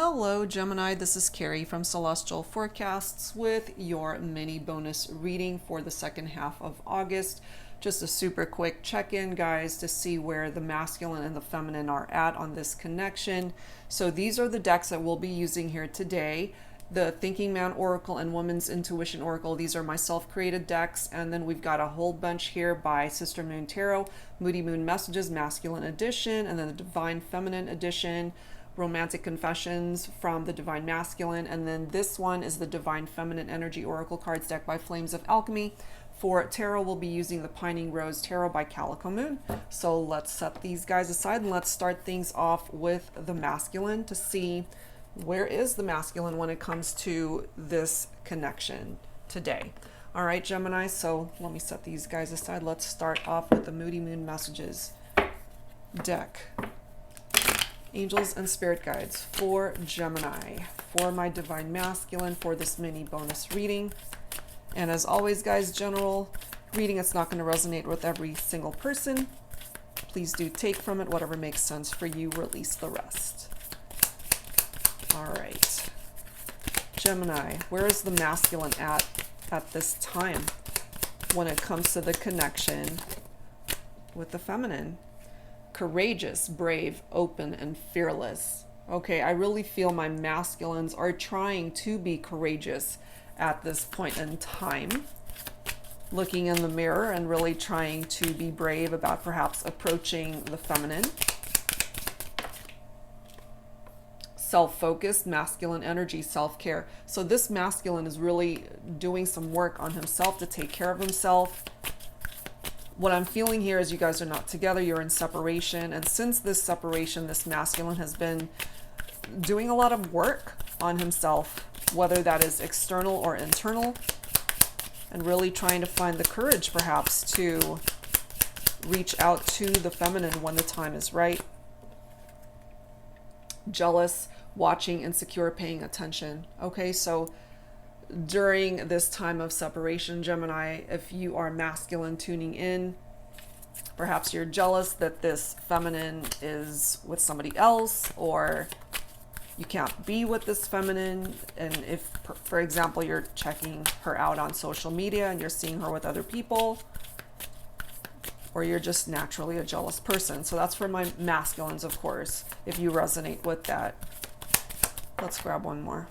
Hello Gemini, this is Carrie from Celestial Forecasts with your mini bonus reading for the second half of August. Just a super quick check-in, guys, to see where the masculine and the feminine are at on this connection. So these are the decks that we'll be using here today. The Thinking Man Oracle and Woman's Intuition Oracle. These are my self-created decks. And then we've got a whole bunch here by Sister Moon Tarot, Moody Moon Messages, Masculine Edition, and then the Divine Feminine Edition, Romantic Confessions from the Divine Masculine, and then this one is the Divine Feminine Energy Oracle Cards deck by Flames of Alchemy. For tarot, we'll be using the Pining Rose Tarot by Calico Moon. So let's set these guys aside and let's start things off with the masculine to see where is the masculine when it comes to this connection today. All right, Gemini, so let me set these guys aside. Let's start off with the Moody Moon Messages deck. Angels and Spirit Guides for Gemini, for my Divine Masculine, for this mini bonus reading. And as always, guys, general reading, it's not going to resonate with every single person. Please do take from it whatever makes sense for you, release the rest. All right. Gemini, where is the masculine at this time when it comes to the connection with the feminine? Courageous, brave, open, and fearless. Okay, I really feel my masculines are trying to be courageous at this point in time. Looking in the mirror and really trying to be brave about perhaps approaching the feminine. Self-focused, masculine energy, self-care. So this masculine is really doing some work on himself to take care of himself. What I'm feeling here is you guys are not together, you're in separation. And since this separation, this masculine has been doing a lot of work on himself, whether that is external or internal, and really trying to find the courage perhaps to reach out to the feminine when the time is right. Jealous, watching, insecure, paying attention. Okay, so during this time of separation, Gemini, if you are masculine tuning in, perhaps you're jealous that this feminine is with somebody else, or you can't be with this feminine. And if, for example, you're checking her out on social media and you're seeing her with other people, or you're just naturally a jealous person. So that's for my masculines, of course, if you resonate with that. Let's grab one more.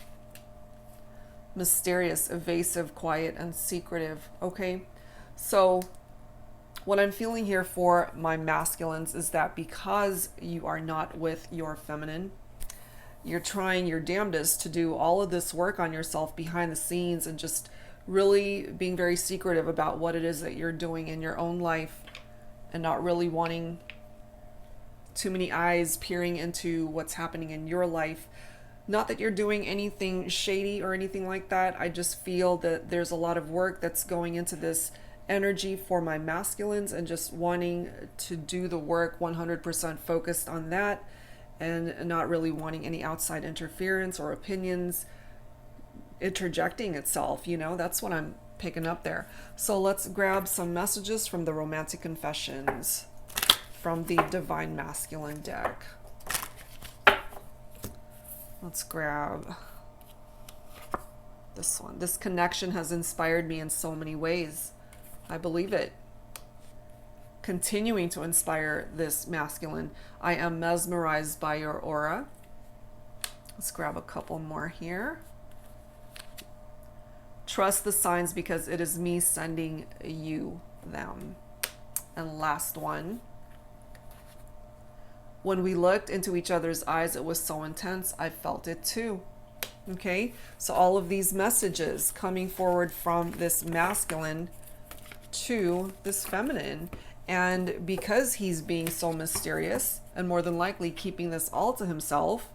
Mysterious, evasive, quiet, and secretive. Okay, so what I'm feeling here for my masculines is that because you are not with your feminine, you're trying your damnedest to do all of this work on yourself behind the scenes and just really being very secretive about what it is that you're doing in your own life and not really wanting too many eyes peering into what's happening in your life. Not that you're doing anything shady or anything like that. I just feel that there's a lot of work that's going into this energy for my masculines and just wanting to do the work 100% focused on that and not really wanting any outside interference or opinions interjecting itself. You know, that's what I'm picking up there. So let's grab some messages from the Romantic Confessions from the Divine Masculine deck. Let's grab this one. This connection has inspired me in so many ways. I believe it. Continuing to inspire this masculine. I am mesmerized by your aura. Let's grab a couple more here. Trust the signs because it is me sending you them. And last one. When we looked into each other's eyes, it was so intense. I felt it too. Okay, so all of these messages coming forward from this masculine to this feminine. And because he's being so mysterious and more than likely keeping this all to himself,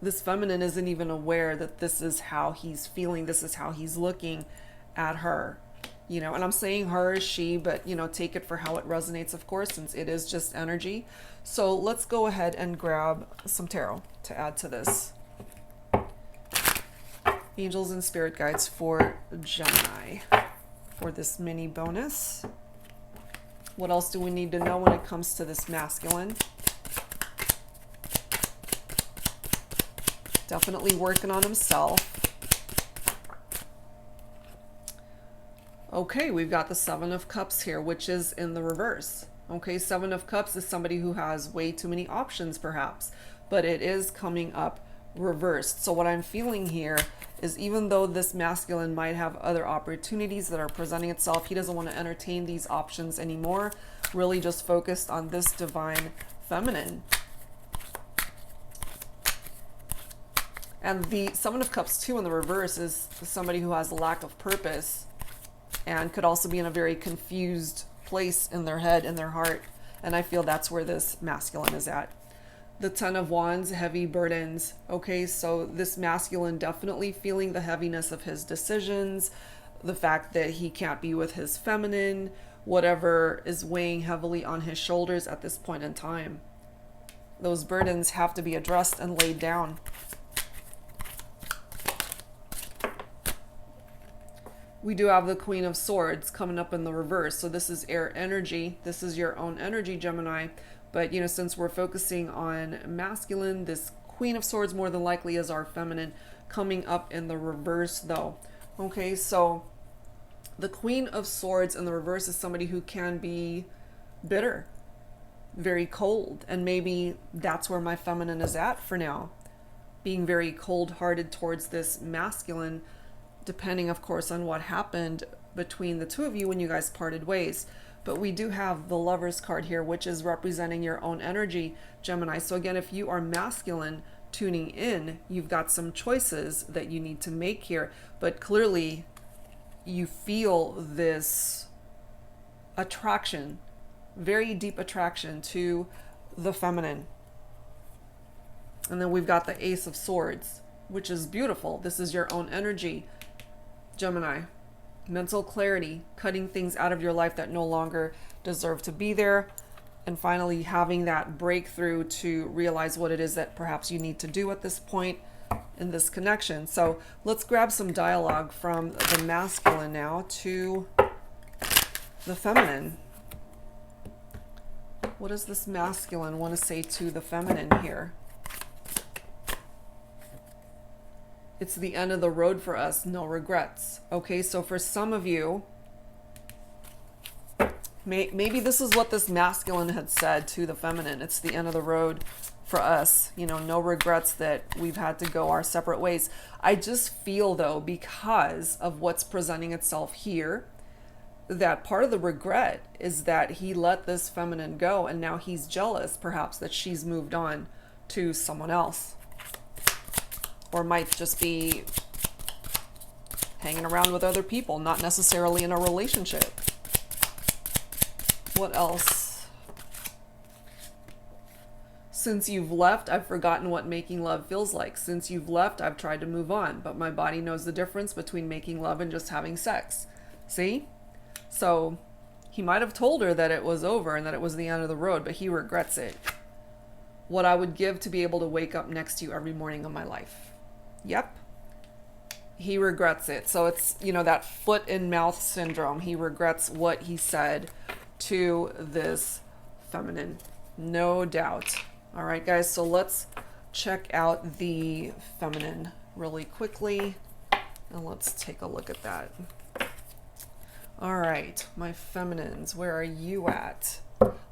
this feminine isn't even aware that this is how he's feeling. This is how he's looking at her. You know, and I'm saying her, she, but, you know, take it for how it resonates, of course, since it is just energy. So let's go ahead and grab some tarot to add to this. Angels and Spirit Guides for Gemini for this mini bonus. What else do we need to know when it comes to this masculine? Definitely working on himself. Okay, we've got the Seven of Cups here, which is in the reverse. Okay, Seven of Cups is somebody who has way too many options perhaps, but it is coming up reversed. So what I'm feeling here is, even though this masculine might have other opportunities that are presenting itself, he doesn't want to entertain these options anymore, really just focused on this divine feminine. And the Seven of Cups too in the reverse is somebody who has a lack of purpose and could also be in a very confused place in their head, in their heart. And I feel that's where this masculine is at. The Ten of Wands, heavy burdens. Okay, so this masculine definitely feeling the heaviness of his decisions, the fact that he can't be with his feminine, whatever is weighing heavily on his shoulders at this point in time. Those burdens have to be addressed and laid down. We do have the Queen of Swords coming up in the reverse. So this is air energy. This is your own energy, Gemini. But, you know, since we're focusing on masculine, this Queen of Swords more than likely is our feminine coming up in the reverse, though. Okay, so the Queen of Swords in the reverse is somebody who can be bitter, very cold. And maybe that's where my feminine is at for now. Being very cold-hearted towards this masculine, depending, of course, on what happened between the two of you when you guys parted ways. But we do have the Lovers card here, which is representing your own energy, Gemini. So again, if you are masculine tuning in, you've got some choices that you need to make here. But clearly, you feel this attraction, very deep attraction to the feminine. And then we've got the Ace of Swords, which is beautiful. This is your own energy, Gemini. Mental clarity, cutting things out of your life that no longer deserve to be there, and finally having that breakthrough to realize what it is that perhaps you need to do at this point in this connection. So let's grab some dialogue from the masculine now to the feminine. What does this masculine want to say to the feminine here? It's the end of the road for us, no regrets. Okay, so for some of you, maybe this is what this masculine had said to the feminine. It's the end of the road for us, you know, no regrets that we've had to go our separate ways. I just feel, though, because of what's presenting itself here, that part of the regret is that he let this feminine go, and now he's jealous, perhaps, that she's moved on to someone else. Or might just be hanging around with other people, not necessarily in a relationship. What else? Since you've left, I've forgotten what making love feels like. Since you've left, I've tried to move on, but my body knows the difference between making love and just having sex. See? So he might have told her that it was over and that it was the end of the road, but he regrets it. What I would give to be able to wake up next to you every morning of my life. Yep. He regrets it. So it's, you know, that foot and mouth syndrome. He regrets what he said to this feminine. No doubt. All right, guys. So let's check out the feminine really quickly. And let's take a look at that. All right, my feminines, where are you at?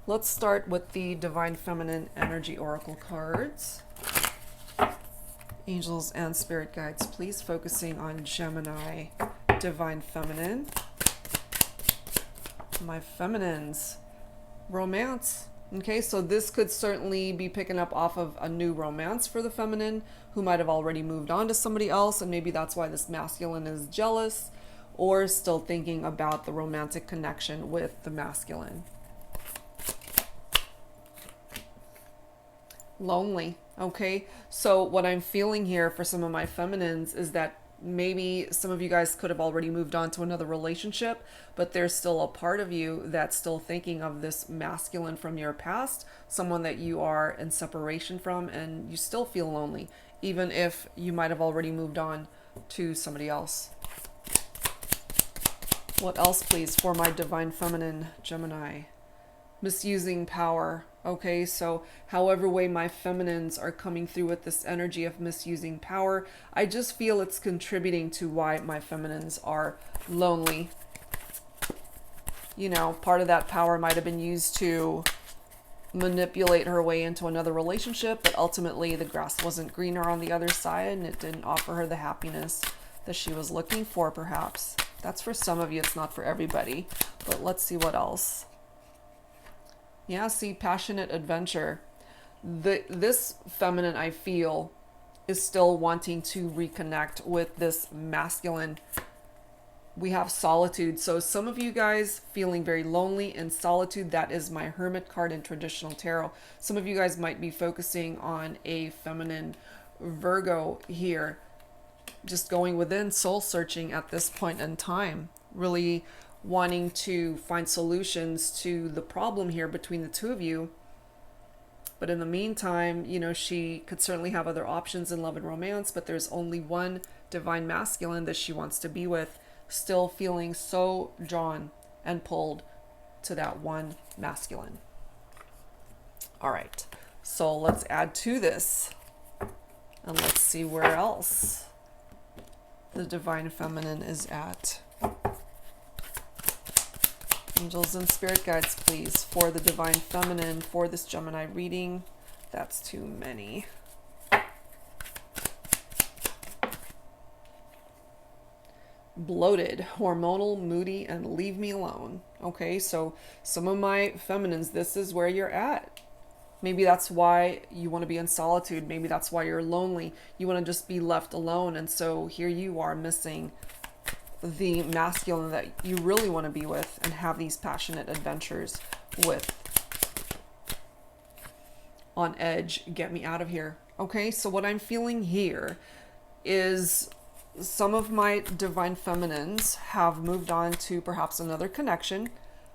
Let's start with the Divine Feminine Energy Oracle cards. Angels and spirit guides, please, focusing on Gemini, Divine Feminine. My feminines, romance. Okay, so this could certainly be picking up off of a new romance for the feminine who might have already moved on to somebody else, and maybe that's why this masculine is jealous or still thinking about the romantic connection with the masculine. Lonely. Okay, so what I'm feeling here for some of my feminines is that maybe some of you guys could have already moved on to another relationship, but there's still a part of you that's still thinking of this masculine from your past, someone that you are in separation from, and you still feel lonely, even if you might have already moved on to somebody else. What else, please, for my Divine Feminine Gemini? misusing power. Okay, so however way my feminines are coming through with this energy of misusing power, I just feel it's contributing to why my feminines are lonely. You know, part of that power might have been used to manipulate her way into another relationship, but ultimately the grass wasn't greener on the other side and it didn't offer her the happiness that she was looking for, perhaps. That's for some of you, it's not for everybody. But let's see what else. Yeah, see, passionate adventure. This feminine, I feel, is still wanting to reconnect with this masculine. We have solitude. So some of you guys feeling very lonely and solitude. That is my Hermit card in traditional tarot. Some of you guys might be focusing on a feminine Virgo here. Just going within, soul searching at this point in time. Really wanting to find solutions to the problem here between the two of you. But in the meantime, you know, she could certainly have other options in love and romance, but there's only one divine masculine that she wants to be with, still feeling so drawn and pulled to that one masculine. All right, so let's add to this and let's see where else the divine feminine is at. Angels and spirit guides, please, for the divine feminine, for this Gemini reading. That's too many. Bloated, hormonal, moody, and leave me alone. Okay, so some of my feminines, this is where you're at. Maybe that's why you want to be in solitude. Maybe that's why you're lonely. You want to just be left alone. And so here you are missing the masculine that you really want to be with and have these passionate adventures with. On edge, get me out of here. Okay, so what I'm feeling here is some of my divine feminines have moved on to perhaps another connection,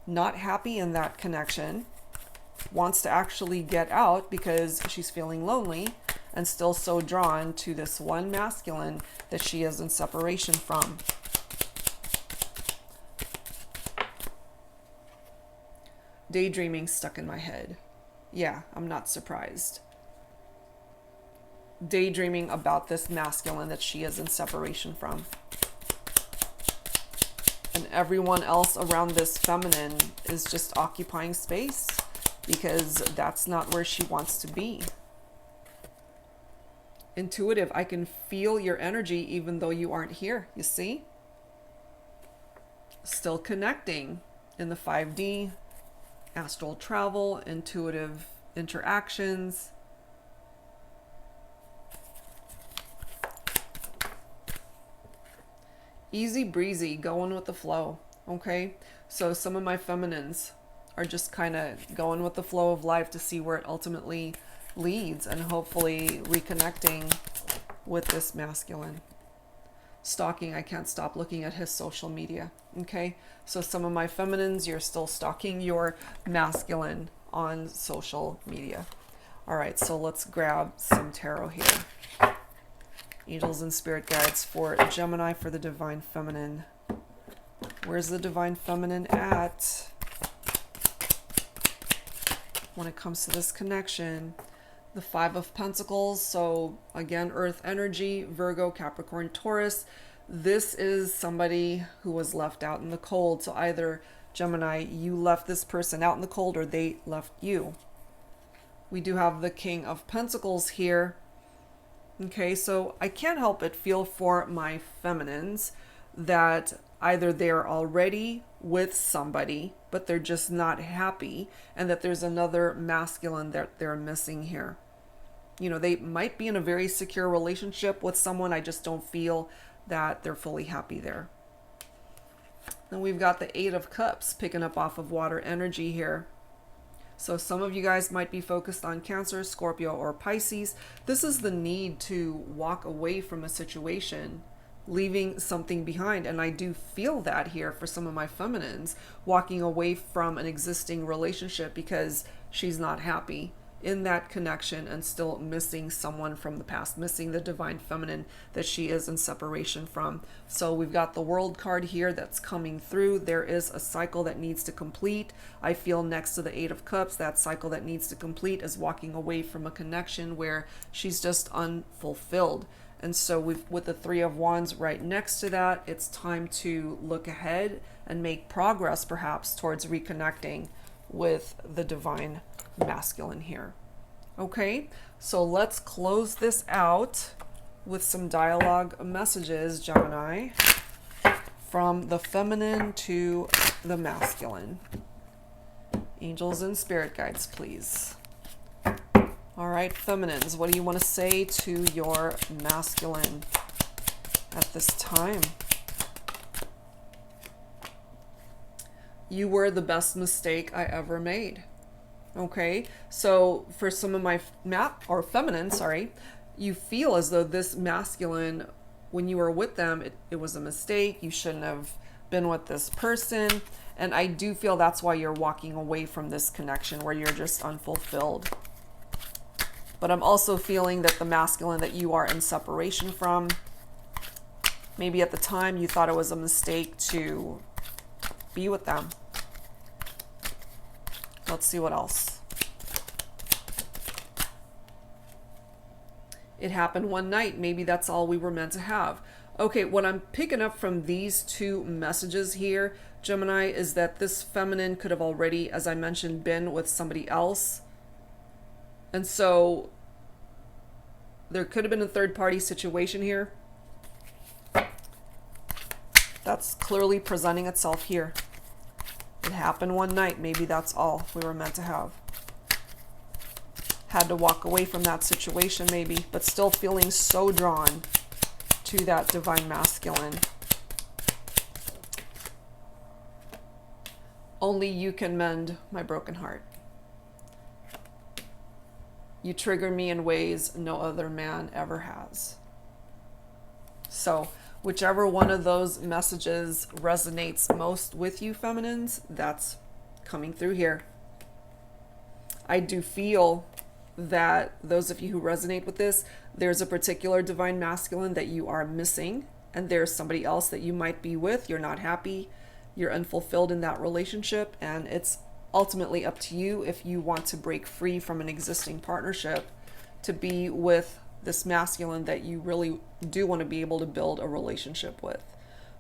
not happy in that connection, wants to actually get out because she's feeling lonely and still so drawn to this one masculine that she is in separation from. Daydreaming stuck in my head. Yeah, I'm not surprised. Daydreaming about this masculine that she is in separation from. And everyone else around this feminine is just occupying space because that's not where she wants to be. Intuitive, I can feel your energy even though you aren't here, you see? Still connecting in the 5D. Astral travel, intuitive interactions. Easy breezy, going with the flow, okay? So some of my feminines are just kind of going with the flow of life to see where it ultimately leads and hopefully reconnecting with this masculine. Stalking, I can't stop looking at his social media. Okay, so some of my feminines, you're still stalking your masculine on social media. All right, so let's grab some tarot here. Angels and spirit guides for Gemini, for the divine feminine. Where's the divine feminine at when it comes to this connection? The 5 of Pentacles, so again, earth energy, Virgo, Capricorn, Taurus. This is somebody who was left out in the cold. So either, Gemini, you left this person out in the cold or they left you. We do have the King of Pentacles here. Okay, so I can't help but feel for my feminines that either they're already with somebody, but they're just not happy, and that there's another masculine that they're missing here. You know, they might be in a very secure relationship with someone. I just don't feel that they're fully happy there. Then we've got the 8 of Cups picking up off of water energy here. So some of you guys might be focused on Cancer, Scorpio, or Pisces. This is the need to walk away from a situation, leaving something behind. And I do feel that here for some of my feminines, walking away from an existing relationship because she's not happy. in that connection and still missing someone from the past, missing the divine feminine that she is in separation from. So we've got the World card here that's coming through. There is a cycle that needs to complete. I feel next to the Eight of Cups, that cycle that needs to complete is walking away from a connection where she's just unfulfilled. And so with the Three of Wands right next to that, it's time to look ahead and make progress perhaps towards reconnecting with the divine masculine here. Okay, so let's close this out with some dialogue messages, Gemini, from the feminine to the masculine. Angels and spirit guides, please. All right, feminines, what do you want to say to your masculine at this time? You were the best mistake I ever made. Okay, so for some of my feminine, you feel as though this masculine, when you were with them, it was a mistake. You shouldn't have been with this person. And I do feel that's why you're walking away from this connection where you're just unfulfilled. But I'm also feeling that the masculine that you are in separation from, maybe at the time you thought it was a mistake to be with them. Let's see what else. It happened one night. Maybe that's all we were meant to have. Okay, what I'm picking up from these two messages here, Gemini, is that this feminine could have already, as I mentioned, been with somebody else. And so there could have been a third-party situation here. That's clearly presenting itself here. It happened one night. Maybe that's all we were meant to have. Had to walk away from that situation maybe, but still feeling so drawn to that divine masculine. Only you can mend my broken heart. You trigger me in ways no other man ever has. So whichever one of those messages resonates most with you, feminines, that's coming through here. I do feel that those of you who resonate with this, there's a particular divine masculine that you are missing, and there's somebody else that you might be with. You're not happy, you're unfulfilled in that relationship, and it's ultimately up to you if you want to break free from an existing partnership to be with this masculine that you really do want to be able to build a relationship with.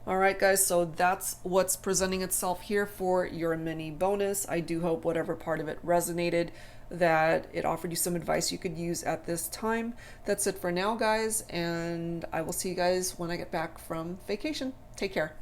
All right, guys, so that's what's presenting itself here for your mini bonus. I do hope whatever part of it resonated, that it offered you some advice you could use at this time. That's it for now, guys, and I will see you guys when I get back from vacation. Take care.